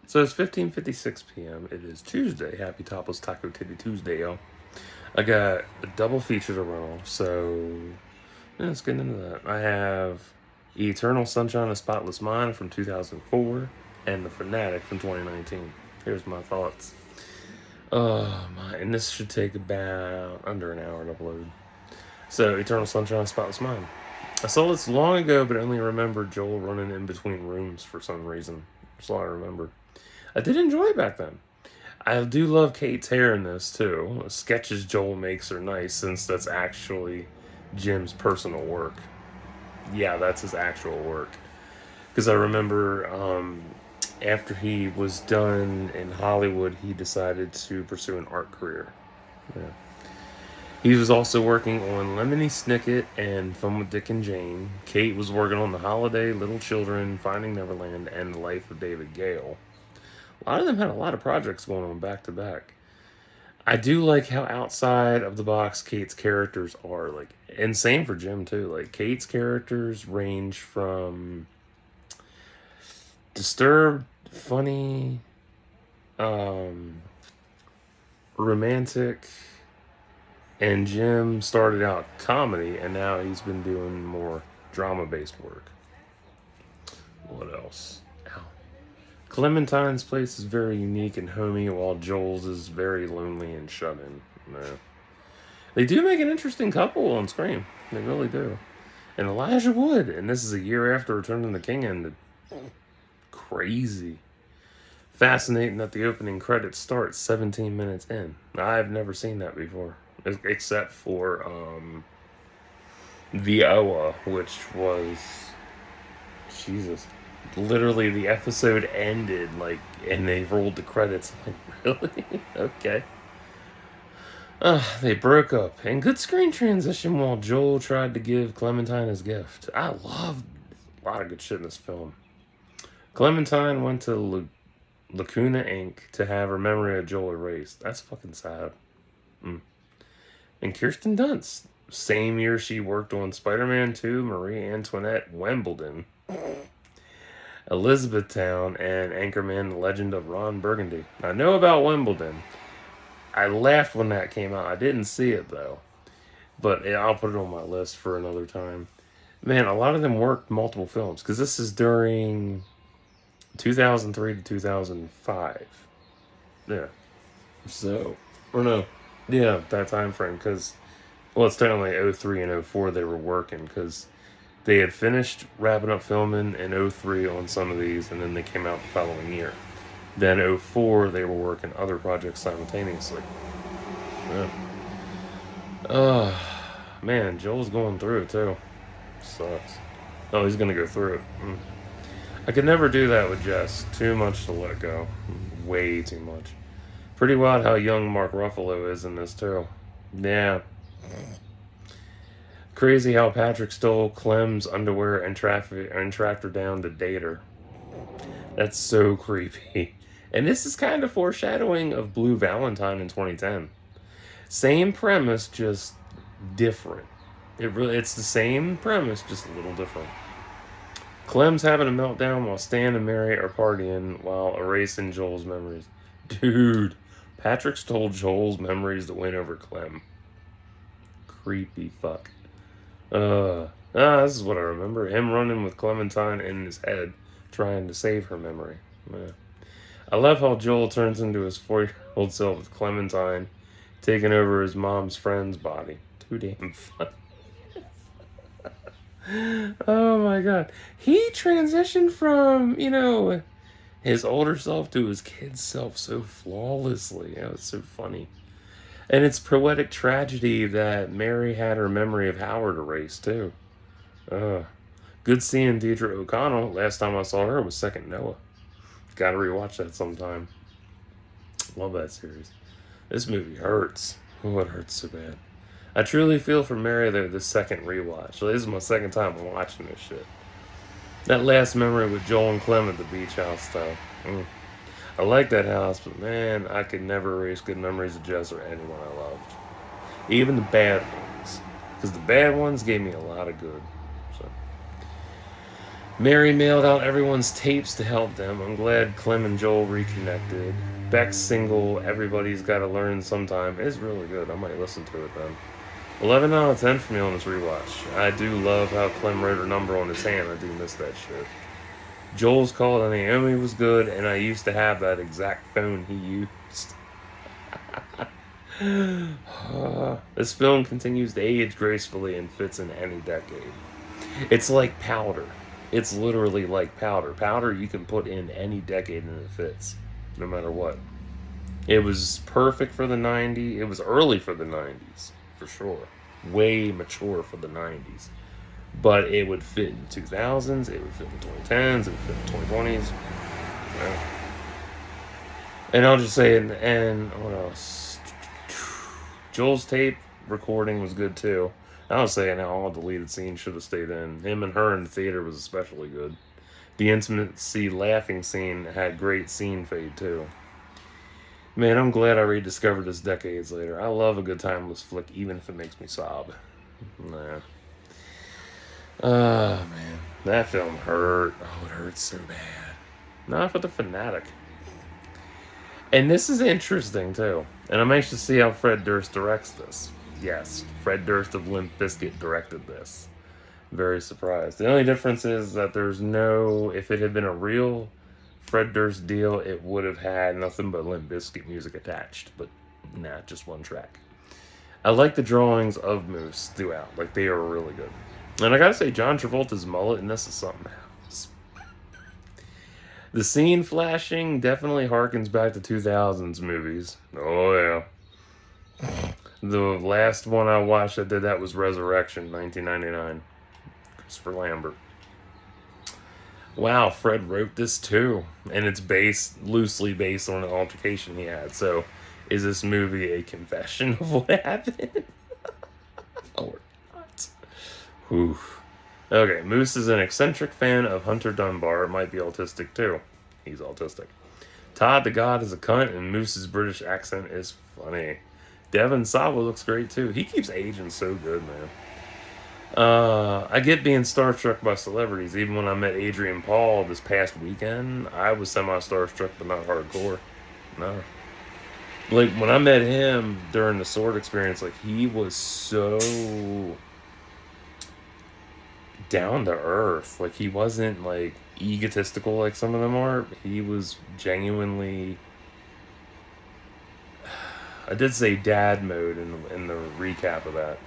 So it's 15:56 p.m. It is Tuesday. Happy Topless Taco Titty Tuesday, yo. I got a double feature to run off, so yeah, let's get into that. I have Eternal Sunshine of Spotless Mind from 2004 and The Fanatic from 2019. Here's my thoughts. Oh my, and this should take about under an hour to upload. So, Eternal Sunshine of Spotless Mind. I saw this long ago, but I only remember Joel running in between rooms for some reason. That's all I remember. I did enjoy it back then. I do love Kate's hair in this too. The sketches Joel makes are nice since that's actually Jim's personal work. Yeah, that's his actual work. Because I remember after he was done in Hollywood, he decided to pursue an art career. Yeah. He was also working on Lemony Snicket and Fun with Dick and Jane. Kate was working on The Holiday, Little Children, Finding Neverland, and The Life of David Gale. A lot of them had a lot of projects going on back to back. I do like how outside of the box Kate's characters are. Like, and same for Jim too. Like, Kate's characters range from disturbed, funny, um, romantic, and Jim started out comedy, and now he's been doing more drama-based work. What else? Ow. Clementine's place is very unique and homey, while Joel's is very lonely and shut in. No. They do make an interesting couple on screen. They really do. And Elijah Wood, and this is a year after Return of the King ended. Crazy. Fascinating that the opening credits start 17 minutes in. I've never seen that before, except for the Oa, which was Jesus. Literally, the episode ended like, and they rolled the credits. I'm like, really? Okay. They broke up, and good screen transition while Joel tried to give Clementine his gift. I loved a lot of good shit in this film. Clementine went to Lacuna Inc. to have her memory of Joel erased. That's fucking sad. And Kirsten Dunst. Same year she worked on Spider-Man 2, Marie Antoinette, Wimbledon, Elizabethtown, and Anchorman, The Legend of Ron Burgundy. I know about Wimbledon. I laughed when that came out. I didn't see it, though. But I'll put it on my list for another time. Man, a lot of them worked multiple films. Because this is during 2003 to 2005. Yeah. So, or no. Yeah, that time frame. Because, well, it's technically 03 and 04 they were working. Because they had finished wrapping up filming in 03 on some of these. And then they came out the following year. Then 04 they were working other projects simultaneously. Yeah. Man, Joel's going through it too. Sucks. Oh, he's gonna go through it. I could never do that with Jess. Too much to let go. Way too much. Pretty wild how young Mark Ruffalo is in this too. Yeah. Crazy how Patrick stole Clem's underwear and tracked her down to date her. That's so creepy. And this is kind of foreshadowing of Blue Valentine in 2010. Same premise, just different. It's the same premise, just a little different. Clem's having a meltdown while Stan and Mary are partying while erasing Joel's memories. Dude, Patrick stole Joel's memories to win over Clem. Creepy fuck. This is what I remember. Him running with Clementine in his head, trying to save her memory. Yeah. I love how Joel turns into his 4-year-old self with Clementine taking over his mom's friend's body. Too damn fun. Oh my god. He transitioned from, his older self to his kid self so flawlessly. It was so funny. And it's poetic tragedy that Mary had her memory of Howard erased, too. Good seeing Deidre O'Connell. Last time I saw her was Second Noah. Gotta rewatch that sometime. Love that series. This movie hurts. Oh, it hurts so bad. I truly feel for Mary though this second rewatch. So this is my second time watching this shit. That last memory with Joel and Clem at the beach house though. I like that house, but man, I could never erase good memories of Jess or anyone I loved. Even the bad ones. Because the bad ones gave me a lot of good. So Mary mailed out everyone's tapes to help them. I'm glad Clem and Joel reconnected. Beck's single, Everybody's Gotta Learn Sometime, is really good. I might listen to it then. 11 out of 10 for me on this rewatch. I do love how Clem wrote her number on his hand. I do miss that shit. Joel's call to Naomi was good, and I used to have that exact phone he used. This film continues to age gracefully and fits in any decade. It's like powder. It's literally like powder. Powder you can put in any decade and it fits, no matter what. It was perfect for the 90s. It was early for the 90s, for sure. Way mature for the 90s. But it would fit in the 2000s, it would fit in the 2010s, it would fit in the 2020s. Yeah. And I'll just say, and what else? Joel's tape recording was good too. I was saying how all deleted scenes should have stayed in. Him and her in the theater was especially good. The intimacy laughing scene had great scene fade too. Man, I'm glad I rediscovered this decades later. I love a good timeless flick, even if it makes me sob. Nah. Man. That film hurt. Oh, it hurts so bad. Not for the Fanatic. And this is interesting, too. And I'm anxious to see how Fred Durst directs this. Yes, Fred Durst of Limp Bizkit directed this. Very surprised. The only difference is that there's no... If it had been a real Fred Durst deal, it would have had nothing but Limp Bizkit music attached. But, nah, just one track. I like the drawings of Moose throughout. Like, they are really good. And I gotta say, John Travolta's mullet in this is something else. The scene flashing definitely harkens back to 2000s movies. Oh, yeah. The last one I watched that did that was Resurrection, 1999. Christopher Lambert. Wow, Fred wrote this too. And it's loosely based on an altercation he had. So, is this movie a confession of what happened? Or not? Oof. Okay, Moose is an eccentric fan of Hunter Dunbar. Might be autistic too. He's autistic. Todd the God is a cunt, and Moose's British accent is funny. Devin Sawa looks great too. He keeps aging so good, man. I get being starstruck by celebrities. Even when I met Adrian Paul this past weekend, I was semi-starstruck, but not hardcore. No. Like, when I met him during the Sword experience, like, he was so down to earth. Like, he wasn't, like, egotistical like some of them are. He was genuinely... I did say dad mode in the recap of that.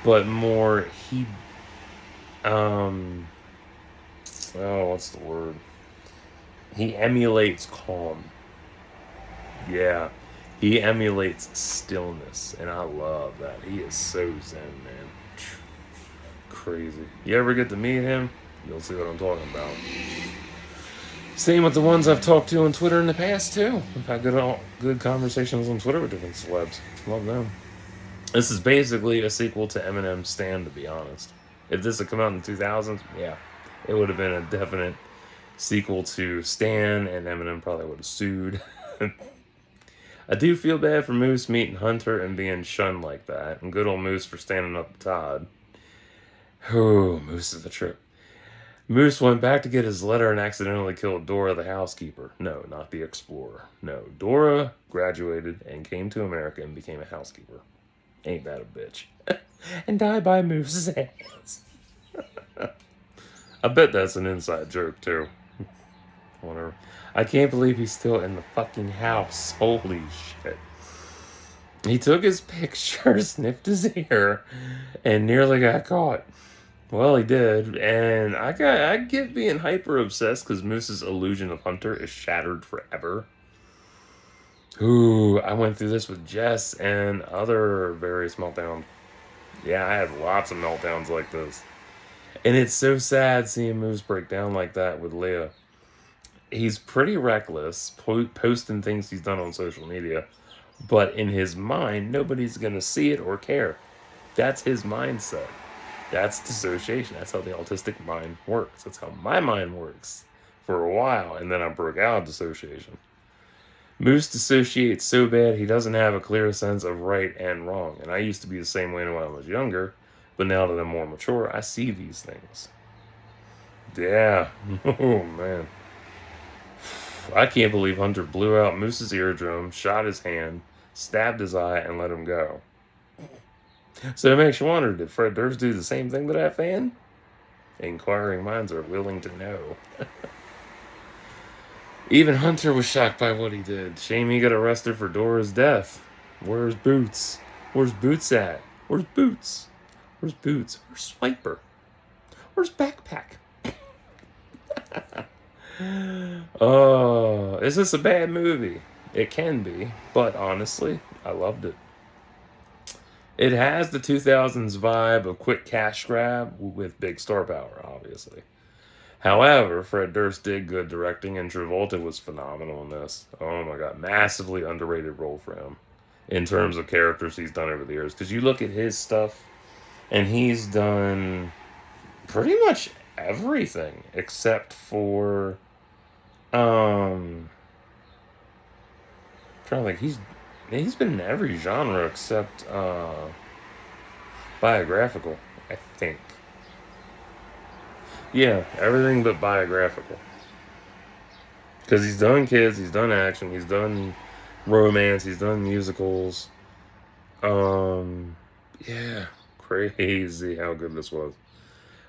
But more, he... what's the word? He emulates calm. Yeah. He emulates stillness. And I love that. He is so zen, man. Crazy. You ever get to meet him, you'll see what I'm talking about. Same with the ones I've talked to on Twitter in the past, too. I've had good conversations on Twitter with different celebs. Love them. This is basically a sequel to Eminem's Stand, to be honest. If this had come out in the 2000s, yeah, it would have been a definite sequel to Stan, and Eminem probably would have sued. I do feel bad for Moose meeting Hunter and being shunned like that, and good old Moose for standing up to Todd. Oh, Moose is the trip. Moose went back to get his letter and accidentally killed Dora the housekeeper. No, not the explorer. No, Dora graduated and came to America and became a housekeeper. Ain't that a bitch? And died by Moose's hands. I bet that's an inside joke, too. Whatever. I can't believe he's still in the fucking house. Holy shit. He took his picture, sniffed his ear, and nearly got caught. Well, he did, and I get being hyper obsessed because Moose's illusion of Hunter is shattered forever. Ooh, I went through this with Jess and other various meltdowns. Yeah, I had lots of meltdowns like this. And it's so sad seeing Moose break down like that with Leah. He's pretty reckless, posting things he's done on social media, but in his mind, nobody's going to see it or care. That's his mindset. That's dissociation. That's how the autistic mind works. That's how my mind works for a while, and then I broke out of dissociation. Moose dissociates so bad he doesn't have a clear sense of right and wrong. And I used to be the same way when I was younger, but now that I'm more mature, I see these things. Yeah. Oh, man. I can't believe Hunter blew out Moose's eardrum, shot his hand, stabbed his eye, and let him go. So it makes you wonder, did Fred Durst do the same thing to that fan? Inquiring minds are willing to know. Even Hunter was shocked by what he did. Shame he got arrested for Dora's death. Where's Boots? Where's Boots at? Where's Boots? Where's Boots? Where's Swiper? Where's Backpack? Oh, is this a bad movie? It can be, but honestly, I loved it. It has the 2000s vibe of quick cash grab with big star power, obviously. However, Fred Durst did good directing, and Travolta was phenomenal in this. Oh my god, massively underrated role for him in terms of characters he's done over the years. Because you look at his stuff, and he's done pretty much everything except for trying to think. He's been in every genre except biographical, I think. Yeah, everything but biographical. Because he's done kids, he's done action, he's done romance, he's done musicals. Um, yeah, crazy how good this was.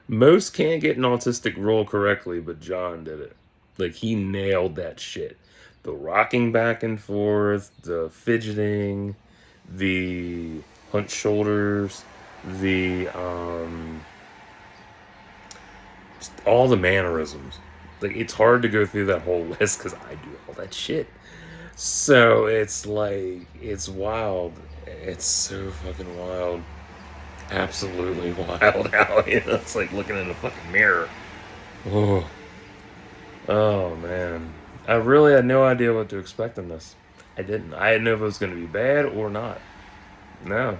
Most can't get an autistic role correctly, but John did it. Like, he nailed that shit. The rocking back and forth, the fidgeting, the hunched shoulders, the just all the mannerisms. Like, it's hard to go through that whole list because I do all that shit. So it's like, it's wild. It's so fucking wild. Absolutely wild out. It's like looking in a fucking mirror. Oh, oh man. I really had no idea what to expect in this. I didn't. I didn't know if it was going to be bad or not. No.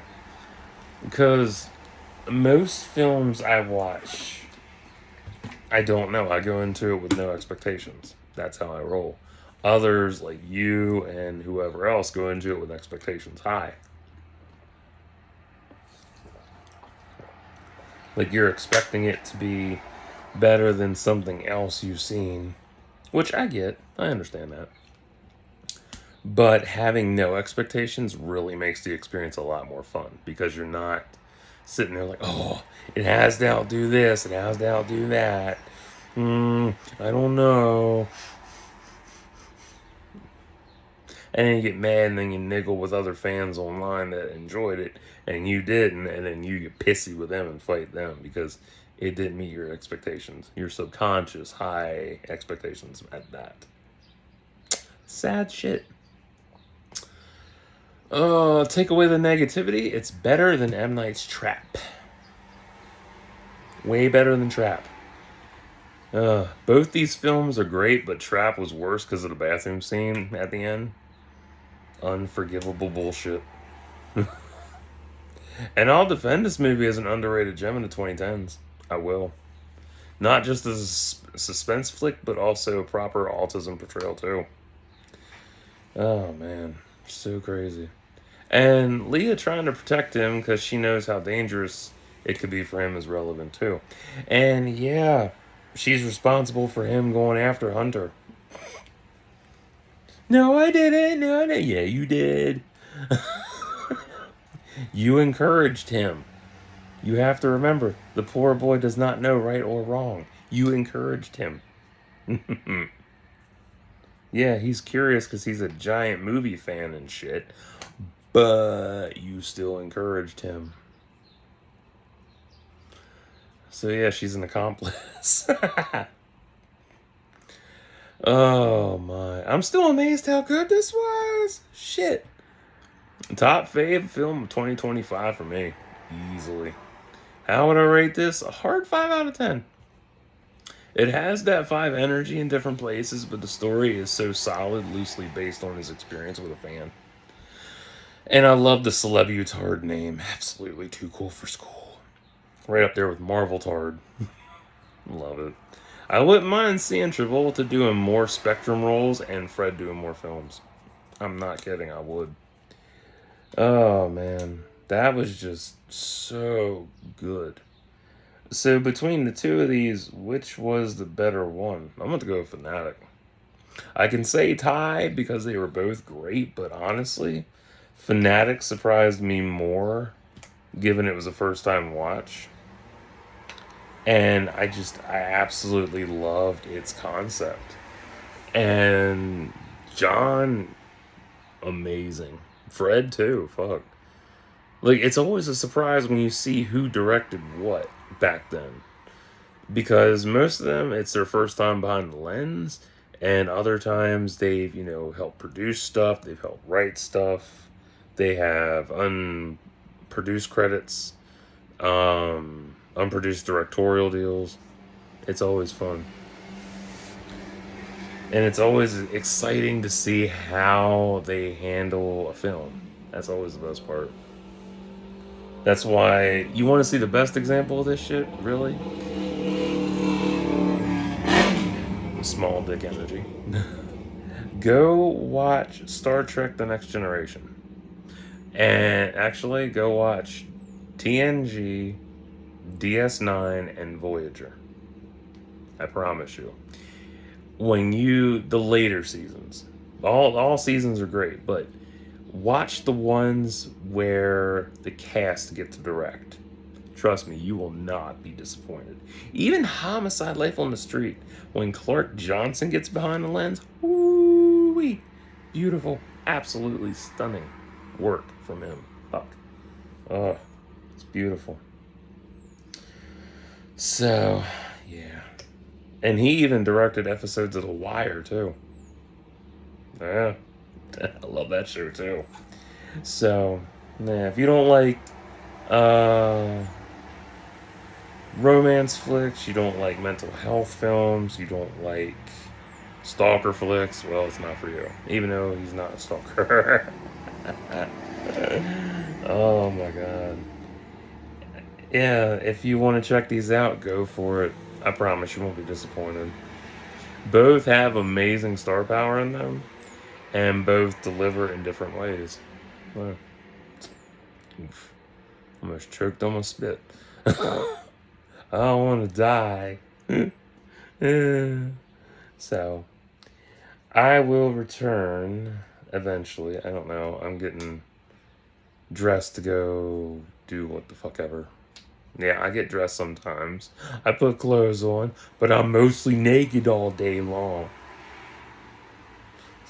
Because most films I watch, I don't know. I go into it with no expectations. That's how I roll. Others, like you and whoever else, go into it with expectations high. Like you're expecting it to be better than something else you've seen, which I get. I understand that. But having no expectations really makes the experience a lot more fun because you're not sitting there like, oh, it has to outdo this, it has to outdo that. I don't know. And then you get mad and then you niggle with other fans online that enjoyed it and you didn't, and then you get pissy with them and fight them because it didn't meet your expectations. Your subconscious high expectations at that. Sad shit. Take away the negativity. It's better than M. Night's Trap. Way better than Trap. Both these films are great, but Trap was worse because of the bathroom scene at the end. Unforgivable bullshit. And I'll defend this movie as an underrated gem in the 2010s. I will. Not just as a suspense flick, but also a proper autism portrayal, too. Oh, man. So crazy. And Leah trying to protect him because she knows how dangerous it could be for him is relevant, too. And yeah, she's responsible for him going after Hunter. No, I didn't. No, I didn't. Yeah, you did. You encouraged him. You have to remember, the poor boy does not know right or wrong. You encouraged him. Yeah, he's curious because he's a giant movie fan and shit. But you still encouraged him. So yeah, she's an accomplice. Oh my. I'm still amazed how good this was. Shit. Top fave film of 2025 for me. Easily. How would I rate this? A hard 5 out of 10. It has that 5 energy in different places, but the story is so solid, loosely based on his experience with a fan. And I love the Celebutard name. Absolutely too cool for school. Right up there with Marvel Tard. Love it. I wouldn't mind seeing Travolta doing more Spectrum roles and Fred doing more films. I'm not kidding, I would. Oh, man. That was just so good. So between the two of these, which was the better one? I'm going to go with Fanatic. I can say tie because they were both great, but honestly, Fanatic surprised me more given it was a first time watch. And I absolutely loved its concept. And John, amazing. Fred, too. Fuck. Like, it's always a surprise when you see who directed what back then. Because most of them, it's their first time behind the lens. And other times they've, helped produce stuff, they've helped write stuff, they have unproduced credits, unproduced directorial deals. It's always fun. And it's always exciting to see how they handle a film. That's always the best part. That's why you want to see the best example of this shit, really? Small dick energy. Go watch Star Trek The Next Generation. And actually, go watch TNG, DS9, and Voyager. I promise you. The later seasons, all seasons are great, but watch the ones where the cast get to direct. Trust me, you will not be disappointed. Even Homicide: Life on the Street, when Clark Johnson gets behind the lens, woo-wee, beautiful, absolutely stunning work from him. Fuck. Oh, it's beautiful. So, yeah. And he even directed episodes of The Wire, too. Yeah. I love that show, too. So, yeah, if you don't like uh, romance flicks, you don't like mental health films, you don't like stalker flicks, well, it's not for you. Even though he's not a stalker. Oh my god. Yeah, if you want to check these out, go for it. I promise you won't be disappointed. Both have amazing star power in them, and both deliver in different ways. Well, oof. Almost choked on my spit. I don't want to die. So, I will return eventually. I don't know. I'm getting dressed to go do what the fuck ever. Yeah, I get dressed sometimes. I put clothes on, but I'm mostly naked all day long.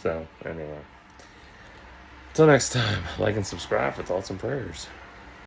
So, anyway. Till next time, like and subscribe for thoughts and prayers.